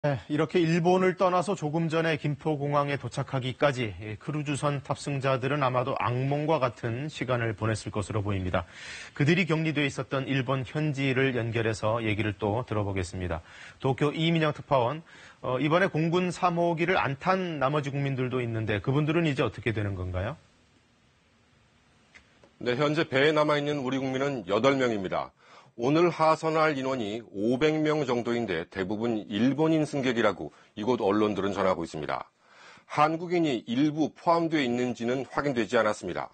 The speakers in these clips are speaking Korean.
네, 이렇게 일본을 떠나서 조금 전에 김포공항에 도착하기까지 크루즈선 탑승자들은 아마도 악몽과 같은 시간을 보냈을 것으로 보입니다. 그들이 격리돼 있었던 일본 현지를 연결해서 얘기를 또 들어보겠습니다. 도쿄 이민영 특파원, 이번에 공군 3호기를 안 탄 나머지 국민들도 있는데 그분들은 이제 어떻게 되는 건가요? 네, 현재 배에 남아있는 우리 국민은 8명입니다. 오늘 하선할 인원이 500명 정도인데 대부분 일본인 승객이라고 이곳 언론들은 전하고 있습니다. 한국인이 일부 포함되어 있는지는 확인되지 않았습니다.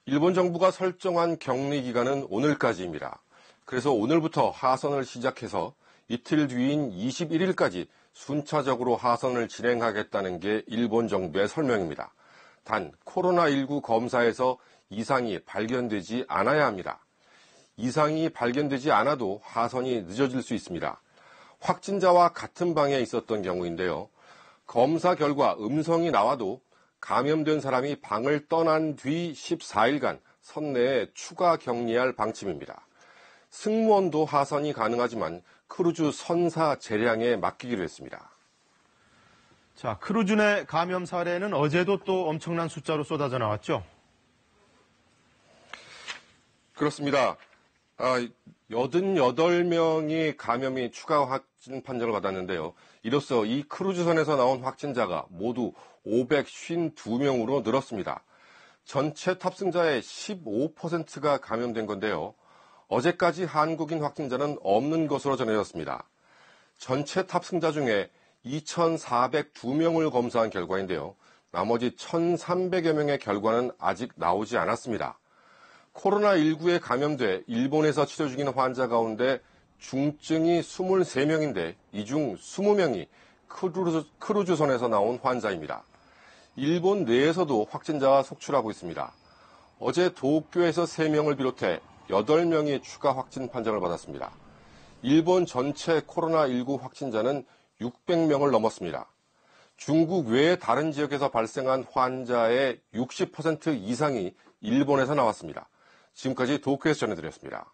일본 정부가 설정한 격리 기간은 오늘까지입니다. 그래서 오늘부터 하선을 시작해서 이틀 뒤인 21일까지 순차적으로 하선을 진행하겠다는 게 일본 정부의 설명입니다. 단 코로나19 검사에서 이상이 발견되지 않아야 합니다. 이상이 발견되지 않아도 하선이 늦어질 수 있습니다. 확진자와 같은 방에 있었던 경우인데요. 검사 결과 음성이 나와도 감염된 사람이 방을 떠난 뒤 14일간 선내에 추가 격리할 방침입니다. 승무원도 하선이 가능하지만 크루즈 선사 재량에 맡기기로 했습니다. 자, 크루즈 내 감염 사례는 어제도 또 엄청난 숫자로 쏟아져 나왔죠? 그렇습니다. 88명이 감염이 추가 확진 판정을 받았는데요. 이로써 이 크루즈선에서 나온 확진자가 모두 552명으로 늘었습니다. 전체 탑승자의 15%가 감염된 건데요. 어제까지 한국인 확진자는 없는 것으로 전해졌습니다. 전체 탑승자 중에 2,402명을 검사한 결과인데요. 나머지 1,300여 명의 결과는 아직 나오지 않았습니다. 코로나19에 감염돼 일본에서 치료 중인 환자 가운데 중증이 23명인데 이 중 20명이 크루즈선에서 나온 환자입니다. 일본 내에서도 확진자가 속출하고 있습니다. 어제 도쿄에서 3명을 비롯해 8명이 추가 확진 판정을 받았습니다. 일본 전체 코로나19 확진자는 600명을 넘었습니다. 중국 외 다른 지역에서 발생한 환자의 60% 이상이 일본에서 나왔습니다. 지금까지 도쿄에서 전해드렸습니다.